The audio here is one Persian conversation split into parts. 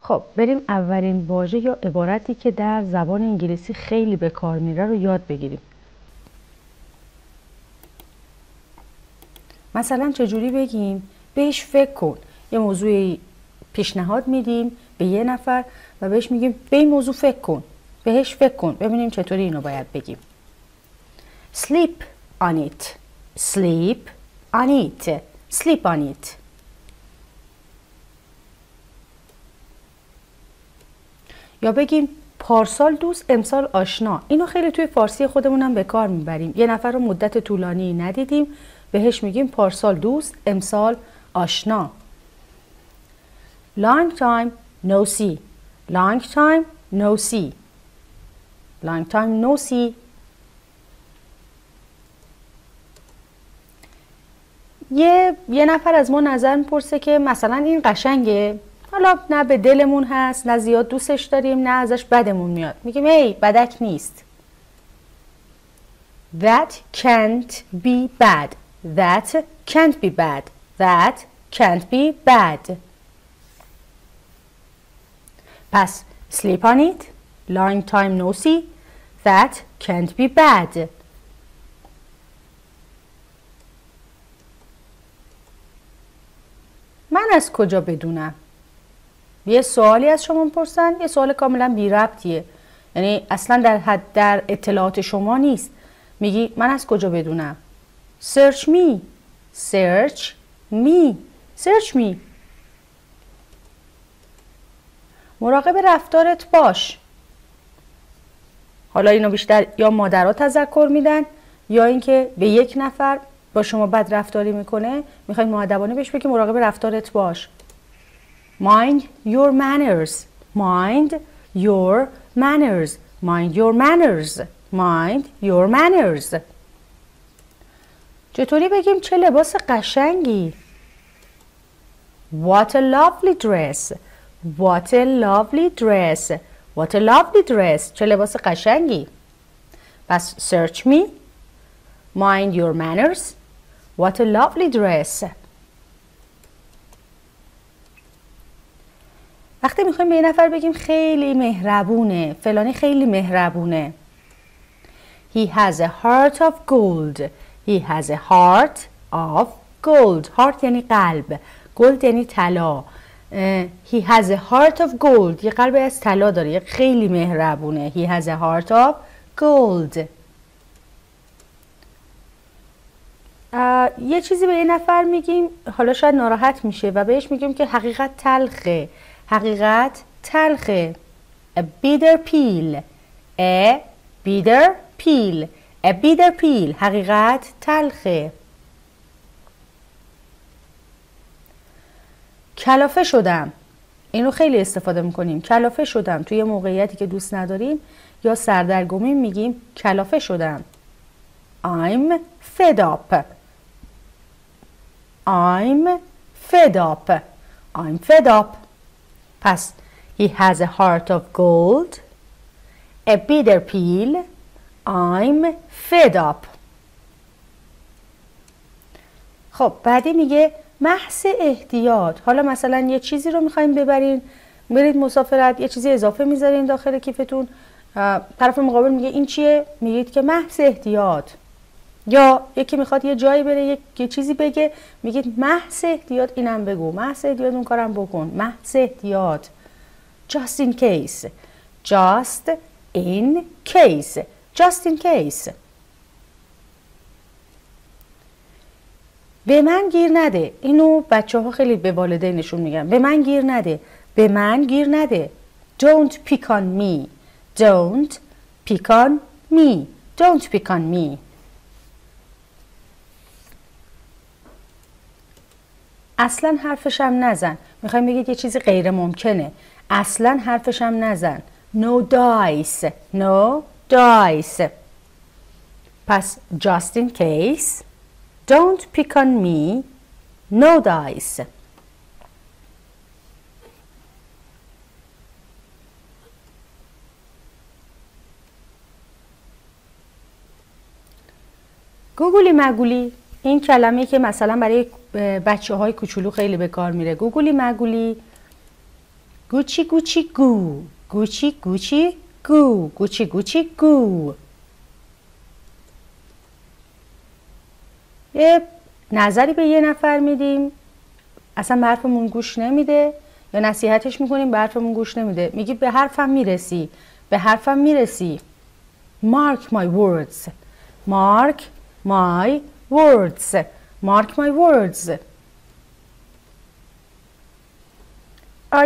خب بریم اولین واژه یا عبارتی که در زبان انگلیسی خیلی به کار میره رو یاد بگیریم. مثلا چجوری بگیم؟ بهش فکر کن. یه موضوعی پیشنهاد میدیم به یه نفر و بهش میگیم به این موضوع فکر کن. بهش فکر کن. ببینیم چطوری اینو باید بگیم. Sleep on it. Sleep on it. Sleep on it. یا بگیم پارسال دوست امسال آشنا. اینو خیلی توی فارسی خودمونم به کار میبریم. یه نفر رو مدت طولانی ندیدیم، بهش میگیم پارسال دوست امسال آشنا. Long time no see. Long time no see. Long time no see. یه نفر از ما نظر میپرسه که مثلا این قشنگه، حالا نه به دلمون هست، نه زیاد دوستش داریم، نه ازش بدمون میاد. میگیم ای بدک نیست. That can't be bad. That can't be bad. That can't be bad. پس sleep on it. Long time no see. That can't be bad. من از کجا بدونم؟ یه سوالی از شما میپرسن، یه سوال کاملا بی ربطیه، یعنی اصلا در اطلاعات شما نیست. میگی من از کجا بدونم؟ search me. search me. search me. مراقب رفتارت باش. حالا اینو بیشتر یا مادرها تذکر میدن یا اینکه به یک نفر با شما بد رفتاری میکنه میخواید مؤدبانه بهش بگی مراقب رفتارت باش. Mind your manners. Mind your manners. Mind your manners. Mind your manners. چطوری بگیم چه لباس قشنگی؟ What a lovely dress. What a lovely dress. What a lovely dress. چه لباس قشنگی. پس search me. Mind your manners. What a lovely dress. وقتی میخوایم به یه نفر بگیم خیلی مهربونه، فلانی خیلی مهربونه. He has a heart of gold. He has a heart of gold. Heart یعنی قلب. gold یعنی طلا. He has a heart of gold. یه قلب از طلا داره. یه خیلی مهربونه. He has a heart of gold. یه چیزی به یه نفر میگیم، حالا شاید ناراحت میشه و بهش میگیم که حقیقت تلخه. حقیقت تلخه. A bitter pill. A bitter pill. A bitter pill. حقیقت تلخه. کلافه شدم. اینو خیلی استفاده میکنیم. کلافه شدم. توی موقعیتی که دوست نداریم یا سردرگمی میگیم کلافه شدم. I'm fed up. I'm fed up. I'm fed up. پس he has a heart of gold. A bitter pill. I'm fed up. خب بعدی میگه محض احتیاط. حالا مثلا یه چیزی رو میخوایم ببرین، برید مسافرت، یه چیزی اضافه میذارین داخل کیفتون، طرف مقابل میگه این چیه؟ میگید که محض احتیاط. یا یکی میخواد یه جایی بره یه چیزی بگه، میگید محض احتیاط اینم بگو، محض احتیاط اون کارم بکن، محض احتیاط. just in case. just in case. just in case. به من گیر نده. اینو بچه ها خیلی به والدینشون میگن. به من گیر نده. به من گیر نده. Don't pick on me. Don't pick on me. Don't pick on me. اصلا حرفشم نزن. میخوایم بگید یه چیزی غیر ممکنه. اصلا حرفشم نزن. No dice. No dice. پس just in case. Don't pick on me. No dice. گوگلی مگولی. این کلمه که مثلا برای بچه های کوچولو خیلی به کار میره. گوگلی مگولی گوچی گوچی گو. گوچی گوچی گو. گوچی گوچی گو. یه نظری به یه نفر میدیم، اصلا به حرفمون گوش نمیده، یا نصیحتش میکنیم به حرفمون گوش نمیده. میگی به حرفم میرسی، به حرفم میرسی. Mark my words. Mark my words. Mark my words.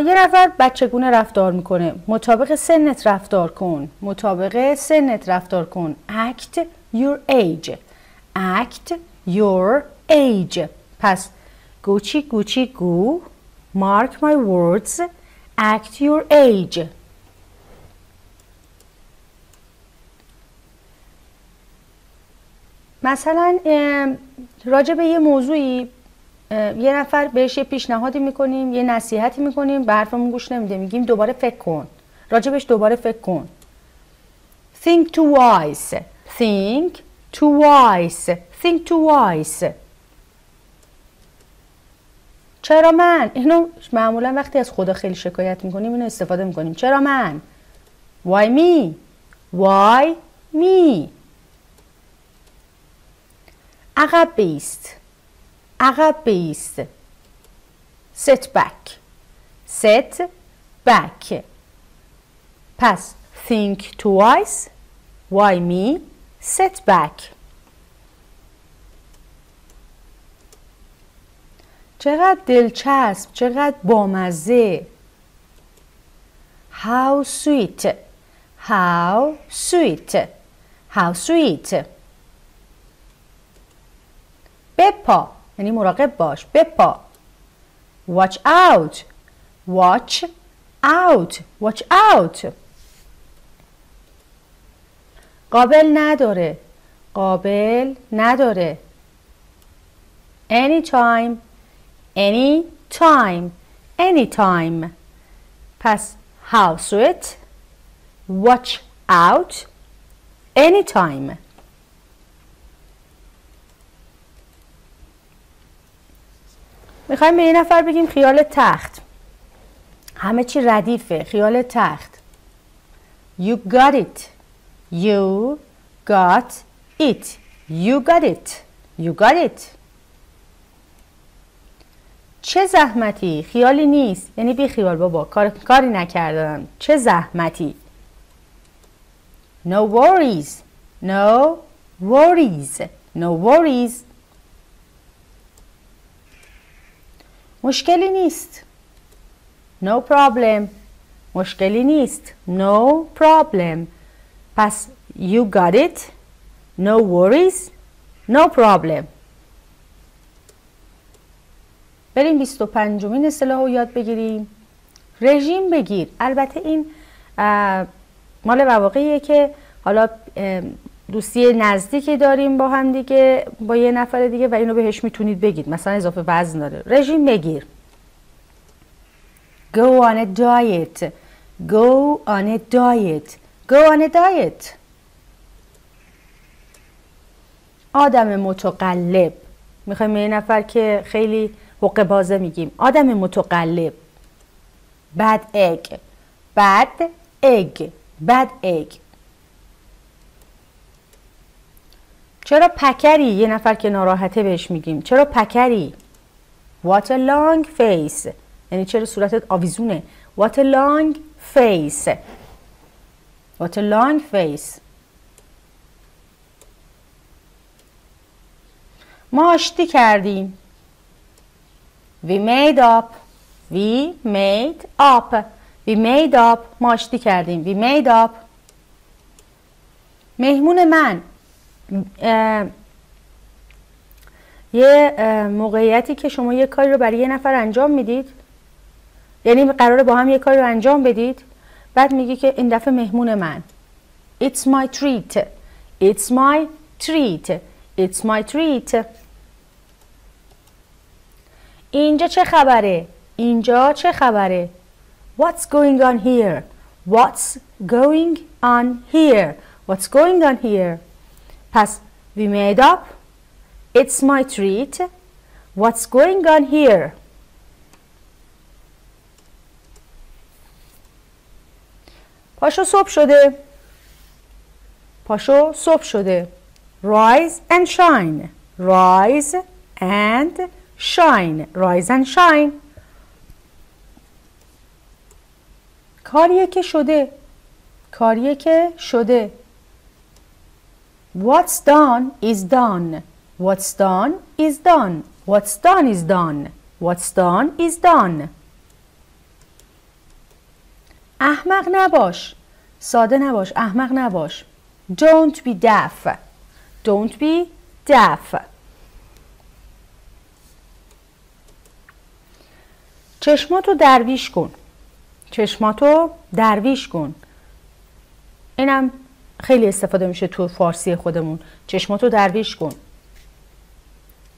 یه نفر بچگونه رفتار میکنه. مطابق سنت رفتار کن. مطابق سنت رفتار کن. Act your age. Act your age. پس گوچی گوچی گو. Mark my words. Act your age. مثلا راجع به یه موضوعی یه نفر بهش یه پیشنهادی میکنیم، یه نصیحتی میکنیم، به حرفمون گوش نمیده، میگیم دوباره فکر کن، راجبش دوباره فکر کن. Think twice. Think twice. Think twice. چرا من؟ اینو معمولا وقتی از خدا خیلی شکایت میکنیم اینو استفاده میکنیم. چرا من؟ Why me? Why me? عقب بیست. عقب بیست. Sit back. Sit back. پس think twice. Why me? Sit back. چقدر دلچسب، چقدر بامزه. How sweet. How sweet. How sweet. بپا یعنی مراقب باش. بپا. Watch out. Watch out. Watch out. قابل نداره. قابل نداره. Anytime. Anytime. Anytime. پس how sweet. Watch out. Anytime. میخوایم به یه نفر بگیم خیال تخت. همه چی ردیفه. خیال تخت. You got it. You got it. You got it. You got it. چه زحمتی. خیالی نیست یعنی بی خیال بابا، کاری نکردم. چه زحمتی. No worries. No worries. No worries. مشکلی نیست. No problem. مشکلی نیست. No problem. پس you got it. No worries. No problem. بریم 25مین اصطلاح رو یاد بگیریم. رژیم بگیر. البته این مال مواقعیه که حالا دوستی نزدیکی داریم با هم دیگه، با یه نفر دیگه و اینو بهش میتونید بگید. مثلا اضافه وزن داره. رژیم بگیر. Go on a diet. Go on a diet. Go on a diet. آدم متقلب. میخوایم یه نفر که خیلی حقه بازه میگیم. آدم متقلب. Bad egg. Bad egg. Bad egg. چرا پکری؟ یه نفر که ناراحته بهش میگیم چرا پکری؟ What a long face. یعنی چرا صورتت آویزونه. What a long face. What a long face. ما آشتی کردیم. We made up. We made up. We made up. ما آشتی کردیم. We made up. مهمون من. یه موقعیتی که شما یه کاری رو برای یه نفر انجام میدید، یعنی قراره با هم یه کاری رو انجام بدید، بعد میگی که این دفعه مهمون من. It's my treat. It's my treat. It's my treat. اینجا چه خبره؟ اینجا چه خبره؟ What's going on here? What's going on here? What's going on here? پس we made up. It's my treat. What's going on here? پاشو صبح شده. پاشو صبح شده. Rise and shine. Rise and shine. Rise and shine. کاریه که شده. کاریه که شده. What's done is done. What's done is done. What's done is done. What's done is done. احمق نباش. ساده نباش. احمق نباش. Don't be deaf. Don't be deaf. چشماتو درویش کن. چشماتو درویش کن. اینم خیلی استفاده میشه تو فارسی خودمون. چشماتو درویش کن.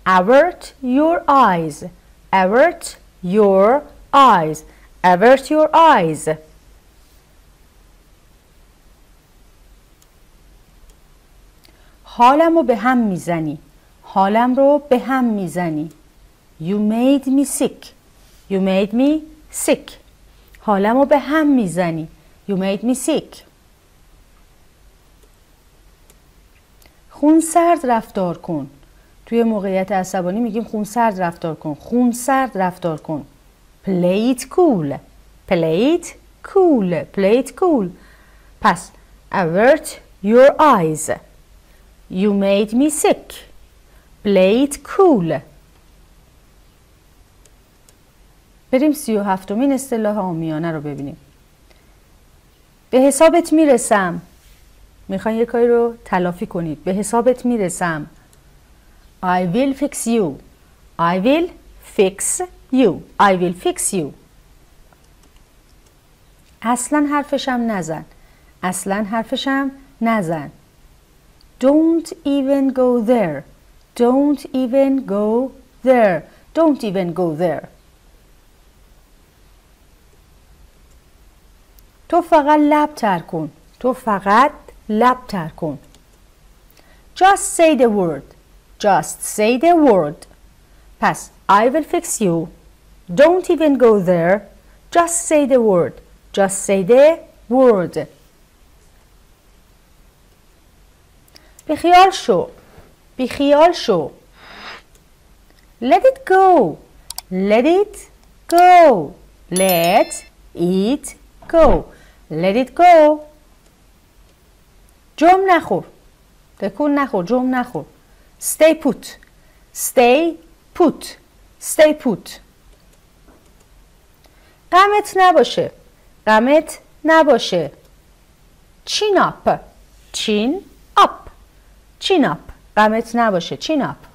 Avert your eyes. Avert your eyes. Avert your eyes. حالم رو به هم میزنی. حالم رو به هم میزنی. You made me sick. You made me sick. حالم رو به هم میزنی. You made me sick. خونسرد رفتار کن. توی موقعیت عصبانی میگیم خونسرد رفتار کن. خونسرد رفتار کن. Play it cool. Play it cool. Play it cool. پس avert your eyes. You made me sick. Play it cool. بریم 37مین اصطلاح عامیانه رو ببینیم. به حسابت میرسم. میخواین یه کاری رو تلافی کنید. به حسابت میرسم. I will fix you. I will fix you. I will fix you. اصلا حرفشم نزن. اصلا حرفشم نزن. Don't even go there. Don't even go there. Don't even go there. تو فقط لب تر کن. تو فقط لب تر کن. Just say the word. Just say the word. پس I will fix you. Don't even go there. Just say the word. Just say the word. بیخیال شو. بیخیال شو. Let it go. Let it go. Let it go. Let it go. جم نخور. تکون نخور. جم نخور. Stay put. Stay put. Stay put. غمت نباشه. غمت نباشه. Chin up. Chin up. Chin up. غمت نباشه. Chin up.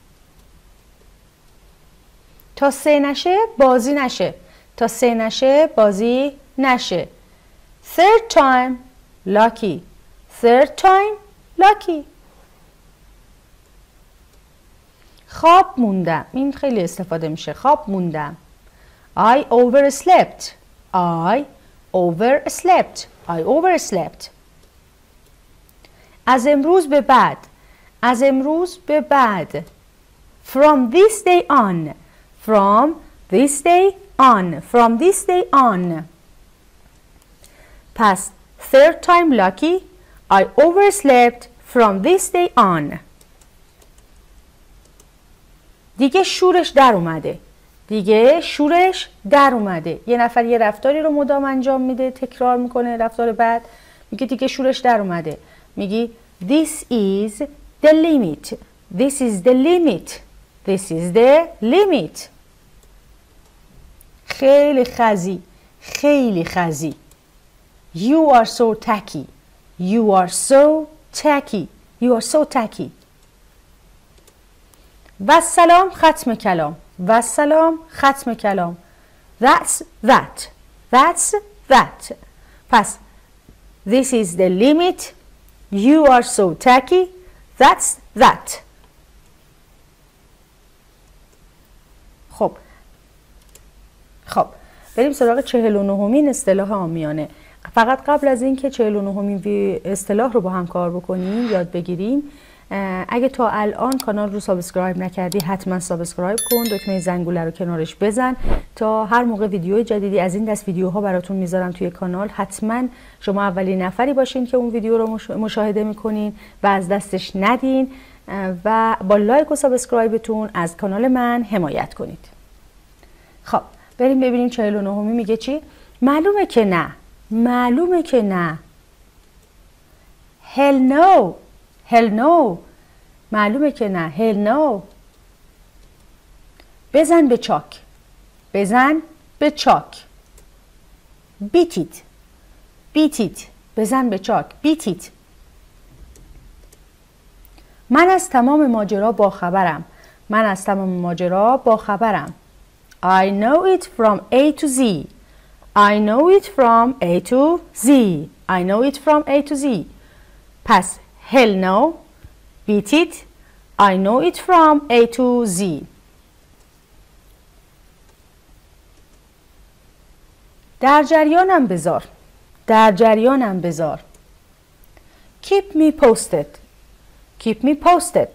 تا 3 نشه بازی نشه. تا 3 نشه بازی نشه. Third time lucky. Third time lucky. خواب موندم. این خیلی استفاده میشه. خواب موندم. I overslept. I overslept. I overslept. از امروز به بعد. از امروز به بعد. From this day on. From this day on. From this day on. پس third time lucky. I overslept from this day on. دیگه شورش در اومده. دیگه شورش در اومده. یه نفر یه رفتاری رو مدام انجام میده، تکرار میکنه رفتار بد، میگه دیگه شورش در اومده. میگی this is the limit. This is the limit. This is the limit. خیلی خزی. خیلی خزی. You are so tacky. You are so tacky. You are so tacky. و سلام ختم کلام. و سلام ختم کلام. That's that. That's that. پس this is the limit. You are so tacky. That's that. خب بریم سراغ 49مین اصطلاح عامیانه. فقط قبل از اینکه 49مین اصطلاح رو با هم کار بکنیم، یاد بگیریم، اگه تا الان کانال رو سابسکرایب نکردی حتما سابسکرایب کن، دکمه زنگوله رو کنارش بزن تا هر موقع ویدیو جدیدی از این دست ویدیوها براتون میذارم توی کانال حتما شما اولین نفری باشین که اون ویدیو رو مشاهده میکنین و از دستش ندین و با لایک و سابسکرایبتون از کانال من حمایت کنید. خب بریم ببینیم 49 میگه چی؟ معلومه که نه. معلومه که نه. hell no. hell no. معلومه که نه. hell no. بزن به چاک. بزن به چاک. beat it. beat it. بزن به چاک. beat it. من از تمام ماجرا با خبرم. من از تمام ماجرا با خبرم. I know it from A to Z. I know it from A to Z. I know it from A to Z. پس hell no. beat it. I know it from A to Z. در جریانم بذار. در جریانم بذار. Keep me posted. Keep me posted.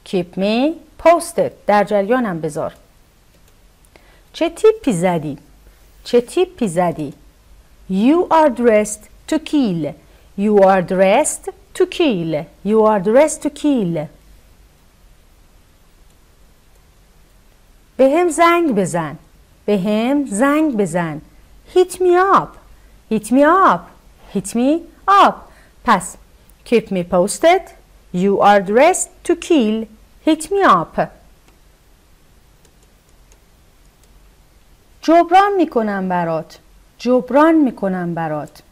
Keep me posted. در جریانم بذار. چه تیپی زدی؟ چه تیپی زدی؟ You are dressed to kill. You are dressed to kill. You are dressed to kill. بهم زنگ بزن. بهم زنگ بزن. Hit me up. Hit me up. Hit me up. پس keep me posted. You are dressed to kill. Hit me up. جبران میکنم برات. جبران میکنم برات.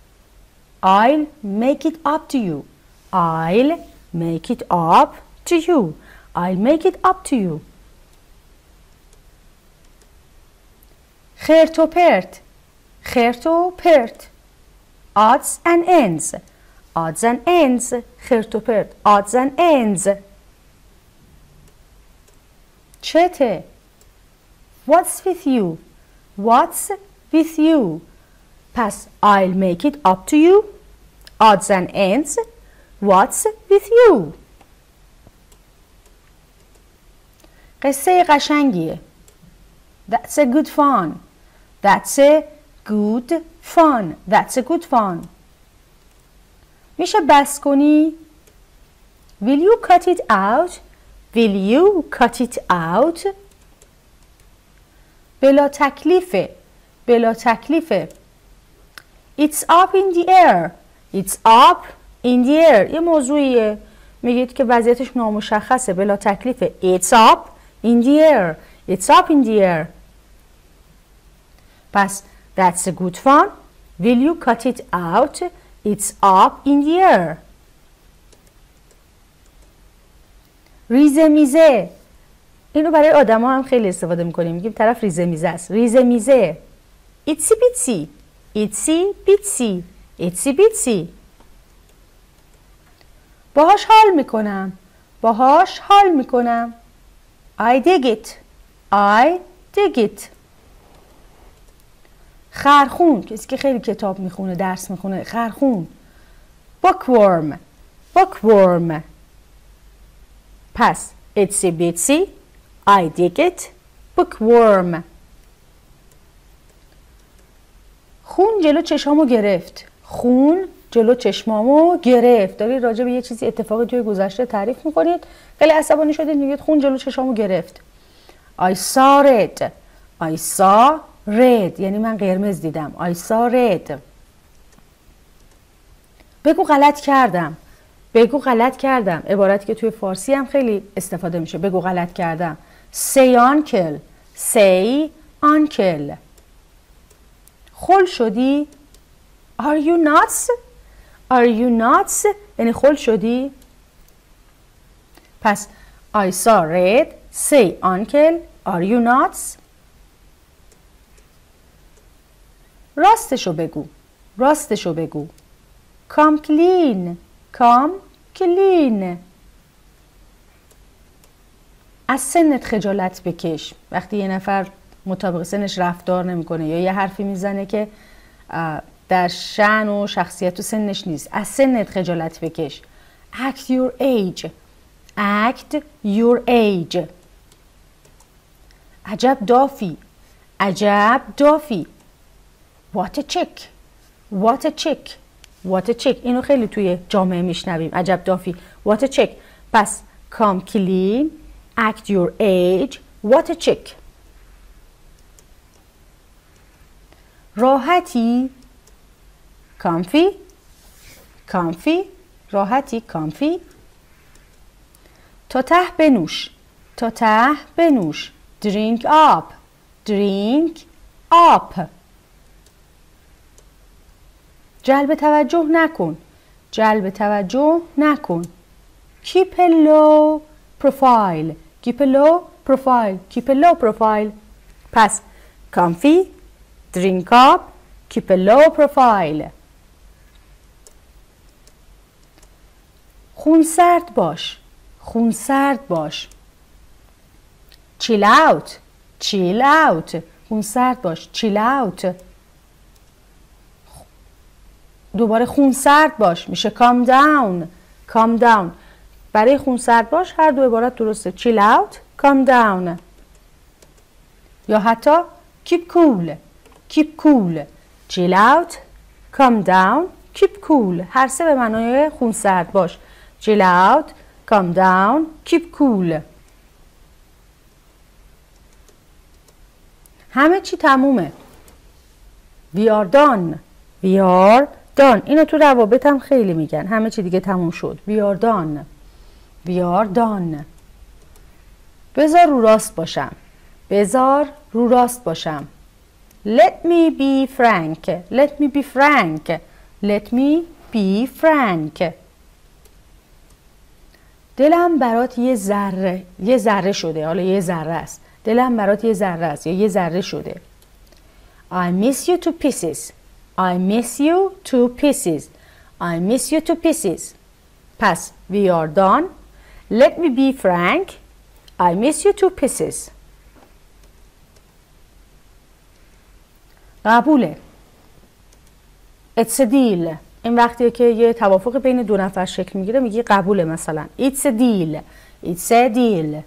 I'll make it up to you. I'll make it up to you. I'll make it up to you. خرت و پرت. خرت و پرت. Odds and ends. Odds and ends. خرت و پرت. Odds and ends. چته؟ What's with you? What's with you? پس I'll make it up to you. Odds and ends. What's with you? قصه قشنگیه. That's a good fun. That's a good fun. That's a good fun. میشه بس کنی؟ Will you cut it out? Will you cut it out? بلا تکلیفه. بلا تکلیفه. It's up in the air. It's up in the air. یه موضوعیه. میگید که وضعیتش نامشخصه. بلا تکلیفه. It's up in the air. It's up in the air. پس that's a good fun. Will you cut it out? It's up in the air. ریزه میزه. اینو برای آدم ها هم خیلی استفاده میکنیم. میگیم طرف ریزه میزه است. ریزه میزه. Itsy bitsy. Itsy bitsy. Itsy bitsy. باهاش حال میکنم. باهاش حال میکنم. I dig it. I dig it. خرخون. کسی که خیلی کتاب میخونه، درس میخونه. خرخون. Bookworm. Bookworm. پس Itsy bitsy. I dig it. Bookworm. خون جلو چشامو گرفت. خون جلو چشمامو گرفت. دارید راجع به یه چیزی اتفاقی توی گذشته تعریف میکنید. خیلی عصبانی شدید میگید خون جلو چشامو گرفت. I saw red. I saw red. یعنی من قرمز دیدم. I saw red. بگو غلط کردم. بگو غلط کردم. عبارتی که توی فارسی هم خیلی استفاده میشه. بگو غلط کردم. Say uncle. Say uncle. خل شدی؟ Are you nuts? Are you nuts? یعنی خل شدی؟ پس I saw red. Say uncle. Are you nuts? راستشو بگو. راستشو بگو. Come clean. Come clean. از سنت خجالت بکش. وقتی یه نفر مطابق سنش رفتار نمیکنه یا یه حرفی میزنه که در شأن و شخصیت و سنش نیست، از سنت خجالت بکش. Act your age. act your age. عجب دافی. عجب دافی. what a chick. what a chick. what a chick. اینو خیلی توی جامعه میشنویم. عجب دافی. what a chick. پس come clean. act your age. what a chick. راحتی. comfy. comfy. راحتی. comfy. تا ته بنوش. تا ته بنوش. drink up. drink up. جلب توجه نکن. جلب توجه نکن. keep a low profile. keep a low profile. keep a low profile. پس comfy, drink up, keep a low profile. خونسرد باش. خونسرد باش. chill out. chill out. خونسرد باش. chill out. دوباره خونسرد باش. میشه calm down. calm down. برای خونسرد باش هر دو عبارت درسته. chill out, calm down. یا حتی keep cool. keep cool. chill out, calm down, keep cool. هر سه به معنای خونسرد باش. chill out, calm down, keep cool. همه چی تمومه. we are done. we are done. اینو تو روابط هم خیلی میگن. همه چی دیگه تموم شد. we are done. we are done. بذار رو راست باشم. بذار رو راست باشم. let me be frank. let me be frank. let me be frank. دلم برات یه ذره شده. حالا یه ذره است. دلم برات یه ذره است یا یه ذره شده. I miss you to pieces. I miss you to pieces. I miss you to pieces. پس we are done. Let me be frank. I miss you to pieces. قبوله. It's a deal. این وقتیه که یه توافق بین دو نفر شکل میگیره میگی قبوله مثلا. It's a deal. It's a deal.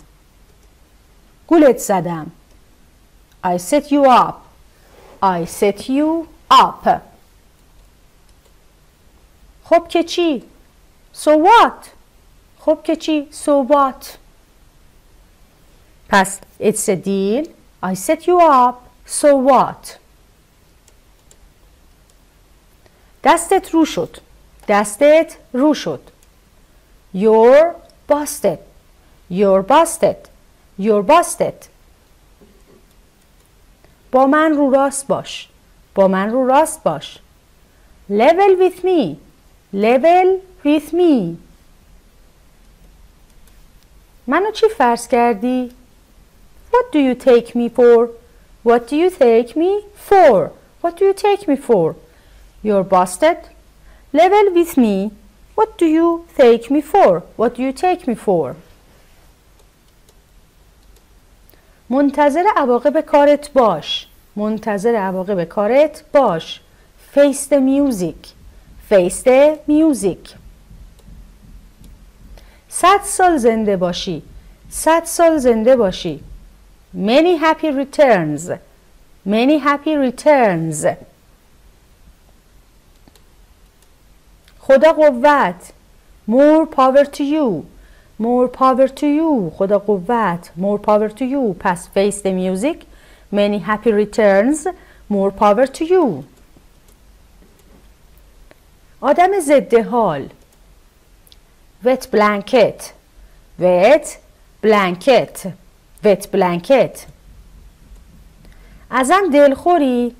گولت زدم. I set you up. I set you up. خب که چی؟ So what? خب که چی؟ So what? پس it's a deal. I set you up. So what? دستت رو شد. دستت رو شد. You're busted. You're busted. You're busted. با من رو راست باش. با من رو راست باش. Level with me. Level with me. منو چی فرض کردی؟ What do you take me for? What do you take me for? What do you take me for? You're busted. Level with me. What do you take me for? What do you take me for? منتظر عواقب کارت باش. منتظر عواقب کارت باش. Face the music. Face the music. 100 سال زنده باشی. 100 سال زنده باشی. Many happy returns. Many happy returns. خدا قوت. More power to you. More power to you. خدا قوت. More power to you. پس face the music. Many happy returns. More power to you. آدم ضد حال. Wet blanket. Wet blanket. Wet blanket. ازم دلخوری.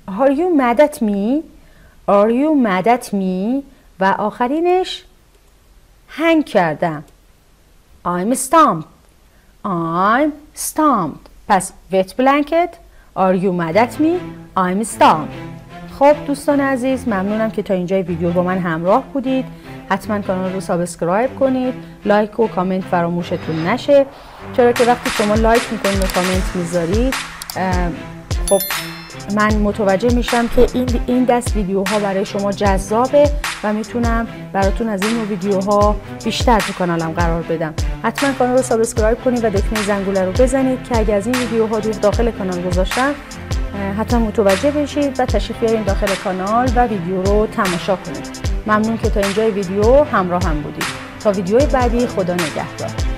Are you mad at me? Are you mad at me? و آخرینش هنگ کردم. I'm stumped. I'm stumped. پس wet blanket. Are you mad at me? I'm stumped. خب دوستان عزیز ممنونم که تا اینجای ویدیو با من همراه بودید. حتما کانال رو سابسکرایب کنید. لایک و کامنت فراموشتون نشه. چرا که وقتی شما لایک میکنید و کامنت میذارید خب من متوجه میشم که این دست ویدیوها برای شما جذابه و میتونم براتون از این نوع ویدیوها بیشتر تو کانالم قرار بدم. حتما کانال رو سابسکرایب کنید و دکمه زنگوله رو بزنید که اگه از این ویدیوها داخل کانال گذاشتم حتما متوجه بشید و تشریف بیارین داخل کانال و ویدیو رو تماشا کنید. ممنون که تا اینجای ویدیو همراه هم بودید. تا ویدیوی بعدی، خدا نگهدار.